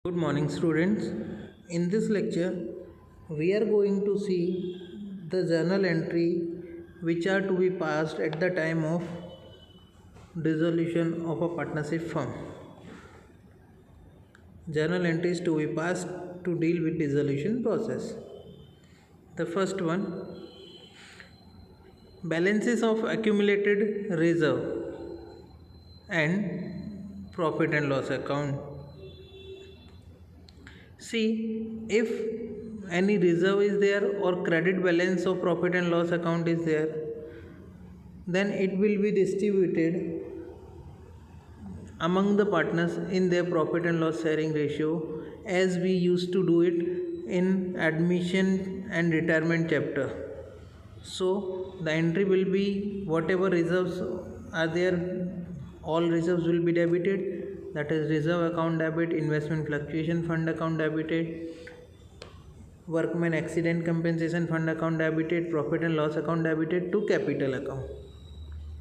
Good morning, students. In this lecture, we are going to see the journal entry which are to be passed at the time of dissolution of a partnership firm. Journal entries to be passed to deal with dissolution process. The first one, balances of accumulated reserve and profit and loss account. See, if any reserve is there or credit balance of profit and loss account is there, then it will be distributed among the partners in their profit and loss sharing ratio as we used to do it in admission and retirement chapter. So the entry will be whatever reserves are there, all reserves will be debited, that is reserve account debit, investment fluctuation fund account debited, workman accident compensation fund account debited, profit and loss account debited to capital account.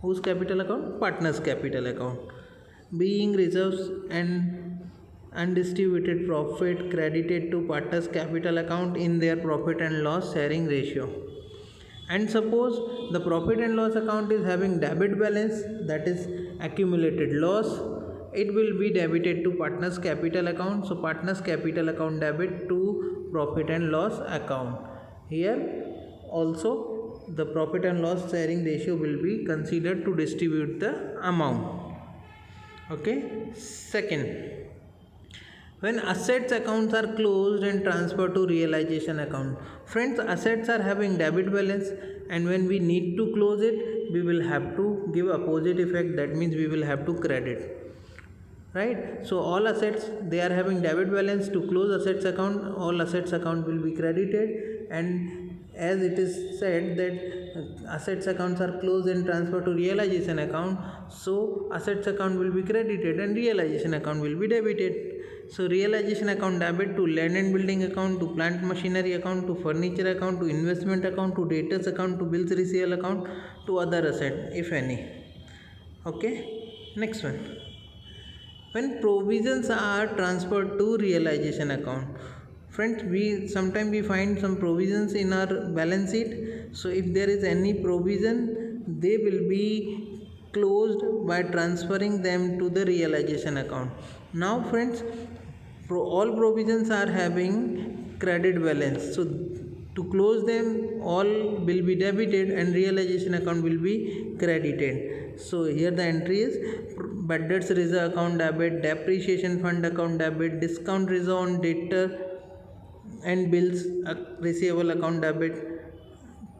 Whose capital account? Partners capital account. Being reserves and undistributed profit credited to partners capital account in their profit and loss sharing ratio. And suppose the profit and loss account is having debit balance, that is accumulated loss, it will be debited to partners capital account. So partners capital account debit to profit and loss account. Here also the profit and loss sharing ratio will be considered to distribute the amount. Okay. Second, when assets accounts are closed and transferred to realization account. Friends, assets are having debit balance, and when we need to close it, we will have to give opposite effect, that means we will have to credit, right? So all assets, they are having debit balance. To close assets account, all assets account will be credited, and as it is said that assets accounts are closed and transferred to realization account, so assets account will be credited and realization account will be debited. So realization account debit to land and building account, to plant machinery account, to furniture account, to investment account, to debtors account, to bills receivable account, to other asset if any. Okay. Next one, when provisions are transferred to realization account. Friends, we sometimes we find some provisions in our balance sheet. So if there is any provision, they will be closed by transferring them to the realization account. Now friends, all provisions are having credit balance, so to close them all will be debited and realization account will be credited. So here the entry is bad debts reserve account debit, depreciation fund account debit, discount reserve on debtor and bills receivable account debit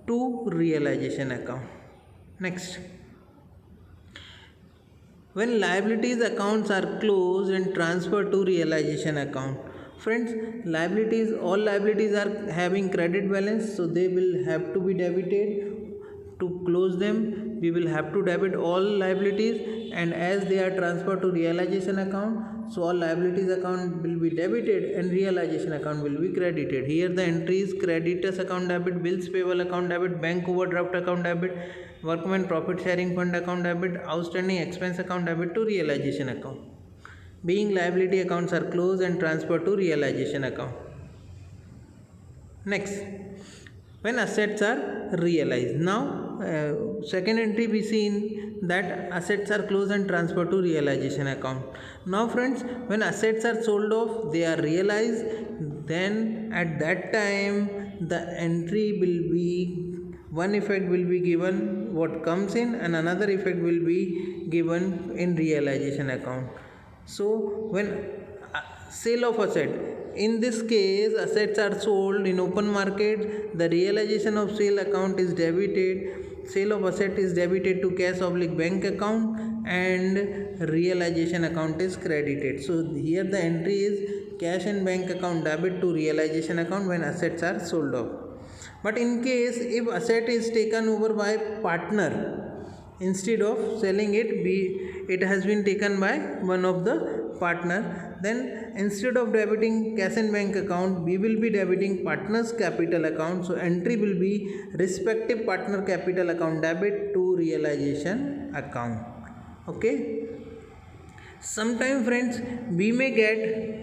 to realization account. Next, when liabilities accounts are closed and transferred to realization account. Friends, liabilities, all liabilities are having credit balance, so they will have to be debited. To close them, we will have to debit all liabilities, and as they are transferred to realization account, so all liabilities account will be debited and realization account will be credited. Here the entries: creditors account debit, bills payable account debit, bank overdraft account debit, workman profit sharing fund account debit, outstanding expense account debit to realization account. Being liability accounts are closed and transferred to realization account. Next, when assets are realized. Now second entry we see in that assets are closed and transferred to realization account. Now friends, when assets are sold off, they are realized, then at that time the entry will be, one effect will be given what comes in and another effect will be given in realization account. So when sale of asset, in this case assets are sold in open market, the realization of sale account is debited, sale of asset is debited to cash oblique bank account, and realization account is credited. So here the entry is cash and bank account debit to realization account when assets are sold off. But in case if asset is taken over by partner, instead of selling it, it has been taken by one of the partner, then instead of debiting cash and bank account, we will be debiting partners capital account. So entry will be respective partner capital account debit to realization account. Okay. Sometime friends, we may get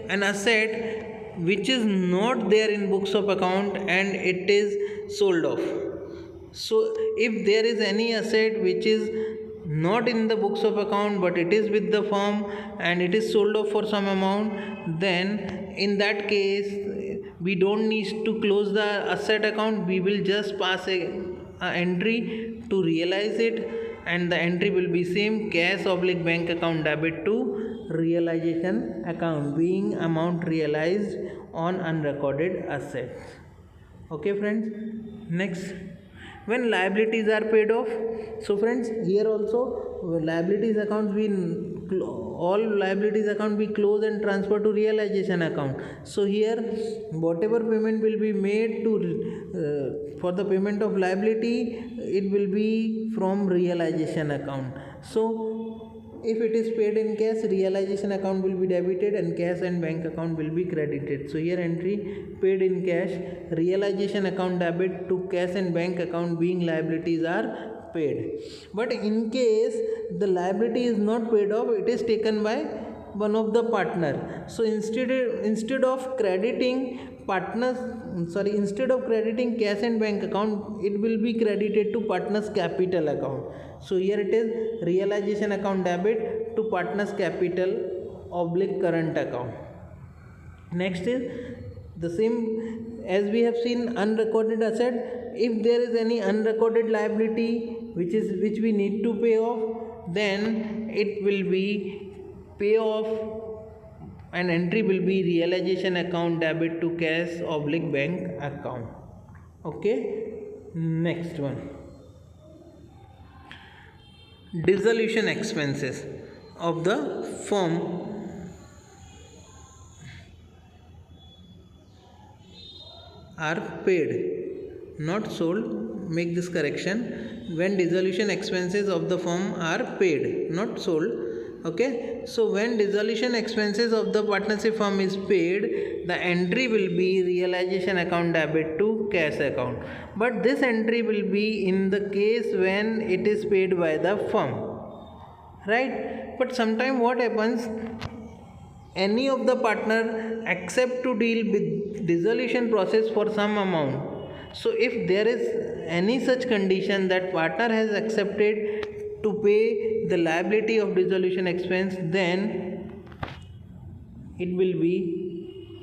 an asset which is not there in books of account and it is sold off. So if there is any asset which is not in the books of account but it is with the firm and it is sold off for some amount, then in that case we don't need to close the asset account. We will just pass a entry to realize it, and the entry will be same cash oblique bank account debit to realization account, being amount realized on unrecorded assets. Okay friends, next, when liabilities are paid off. So friends, here also liabilities account be all liabilities account be closed and transferred to realization account. So here whatever payment will be made to for the payment of liability, it will be from realization account. So if it is paid in cash, realization account will be debited and cash and bank account will be credited. So here entry paid in cash, realization account debit to cash and bank account, being liabilities are paid. But in case the liability is not paid off, it is taken by one of the partner. So instead of crediting instead of crediting cash and bank account, it will be credited to partner's capital account. So here it is realization account debit to partner's capital oblique current account. Next is the same as we have seen unrecorded asset. If there is any unrecorded liability which we need to pay off, then it will be pay off and entry will be realization account debit to cash oblique bank account. Okay, next one, dissolution expenses of the firm are paid, not sold. Make this correction. When dissolution expenses of the firm are paid, not sold. Okay, so when dissolution expenses of the partnership firm is paid, the entry will be realization account debit to cash account. But this entry will be in the case when it is paid by the firm, right? But sometime what happens, any of the partner accept to deal with dissolution process for some amount. So if there is any such condition that partner has accepted to pay the liability of dissolution expense, then it will be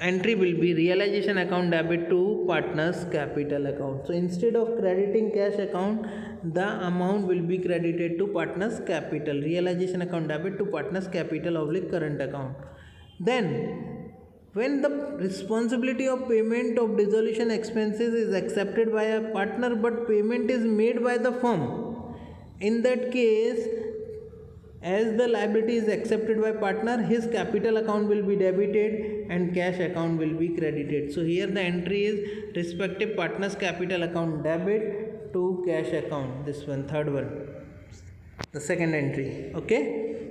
entry will be realization account debit to partner's capital account. So instead of crediting cash account, the amount will be credited to partner's capital, realization account debit to partner's capital oblique current account. Then when the responsibility of payment of dissolution expenses is accepted by a partner but payment is made by the firm, in that case, as the liability is accepted by partner, his capital account will be debited and cash account will be credited. So here the entry is respective partner's capital account debit to cash account. This one, third one, the second entry. Okay,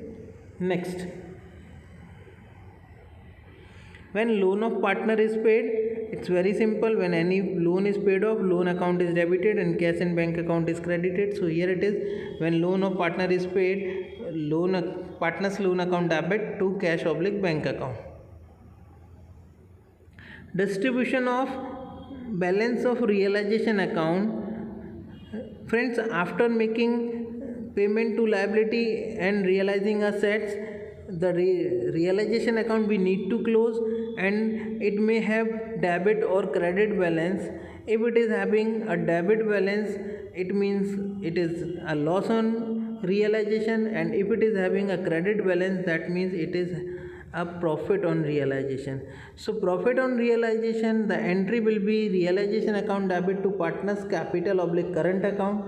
next, when loan of partner is paid, it's very simple. When any loan is paid off, loan account is debited and cash and bank account is credited. So here it is, when loan of partner is paid, partner's loan account debit to cash oblique bank account. Distribution of balance of realization account. Friends, after making payment to liability and realizing assets, the realization account we need to close, and it may have debit or credit balance. If it is having a debit balance, it means it is a loss on realization, and if it is having a credit balance, that means it is a profit on realization. So profit on realization, the entry will be realization account debit to partner's capital oblique current account,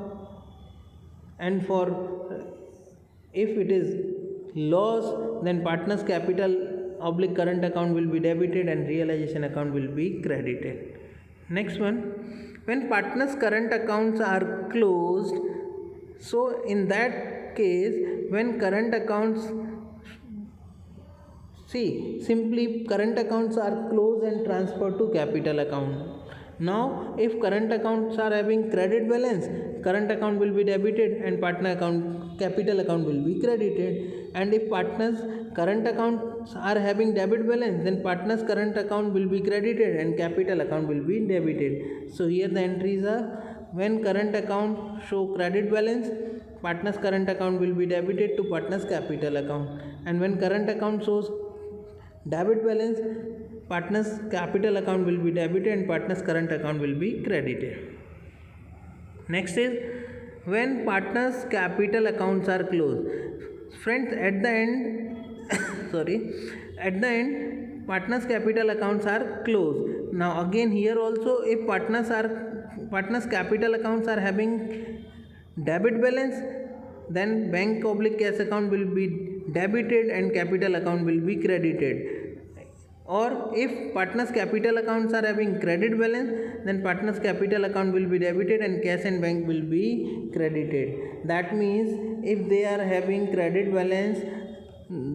and for if it is loss, then partner's capital oblique current account will be debited and realization account will be credited. Next one, when partner's current accounts are closed, so in that case, when current accounts, simply current accounts are closed and transferred to capital account. Now if current accounts are having credit balance, current account will be debited and partner account capital account will be credited. And if partners current accounts are having debit balance, then partners current account will be credited and capital account will be debited. So here the entries are: when current account show credit balance, partners current account will be debited to partners capital account, and when current account shows debit balance, partners capital account will be debited and partners current account will be credited. Next is when partners capital accounts are closed. Friends, at the end at the end partners capital accounts are closed. Now again here also, if partners capital accounts are having debit balance, then bank oblique cash account will be debited and capital account will be credited. Or if partners capital accounts are having credit balance, then partners capital account will be debited and cash and bank will be credited. That means if they are having credit balance,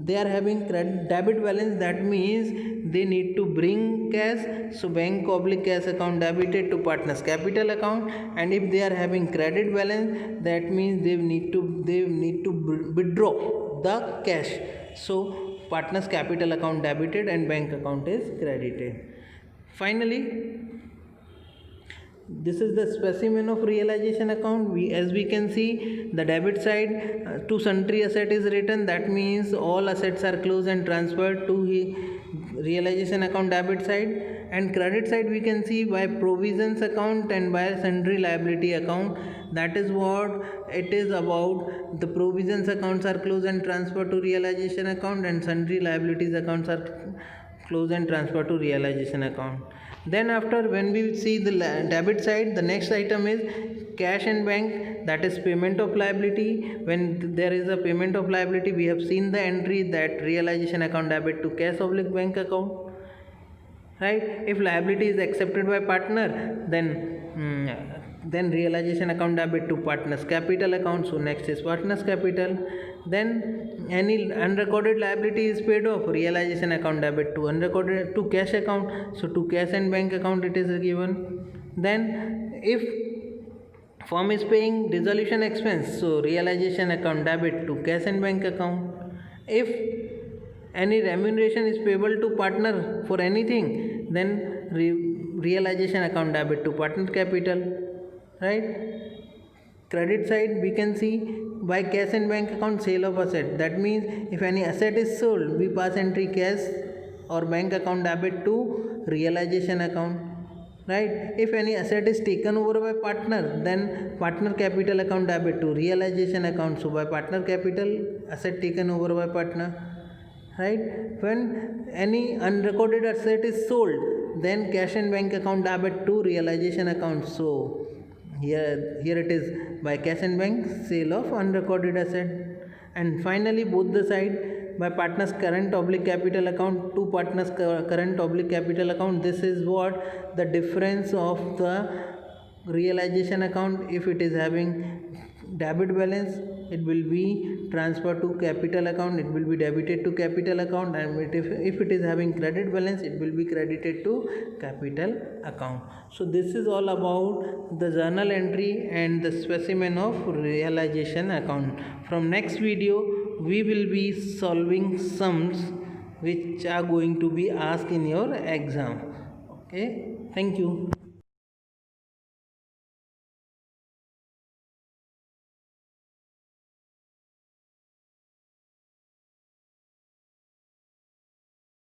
debit balance, that means they need to bring cash, so bank oblique cash account debited to partners capital account. And if they are having credit balance, that means they need to withdraw the cash, so partners capital account debited and bank account is credited. Finally, this is the specimen of realization account. As we can see, the debit side to sundry asset is written. That means all assets are closed and transferred to realization account debit side. And credit side we can see by provisions account and by sundry liability account. That is what it is about. The provisions accounts are closed and transferred to realization account, and sundry liabilities accounts are closed and transferred to realization account. Then after, when we see the debit side, the next item is cash and bank, that is payment of liability. When there is a payment of liability, we have seen the entry that realization account debit to cash oblique bank account, right? If liability is accepted by partner, then realization account debit to partners capital account. So next is partners capital. Then any unrecorded liability is paid off, realization account debit to unrecorded to cash account, so to cash and bank account it is given. Then if firm is paying dissolution expense, so realization account debit to cash and bank account. If any remuneration is payable to partner for anything, then realization account debit to partner capital, right? Credit side we can see by cash and bank account sale of asset. That means if any asset is sold, we pass entry cash or bank account debit to realization account, right? If any asset is taken over by partner, then partner capital account debit to realization account. So by partner capital, asset taken over by partner, right? When any unrecorded asset is sold, then cash and bank account debit to realization account. So here it is by cash and bank sale of unrecorded asset. And finally both the side by partners current oblique capital account to partners current oblique capital account. This is what the difference of the realization account. If it is having debit balance, it will be transferred to capital account, it will be debited to capital account, and if it is having credit balance, it will be credited to capital account. So this is all about the journal entry and the specimen of realization account. From next video we will be solving sums which are going to be asked in your exam. Okay, thank you.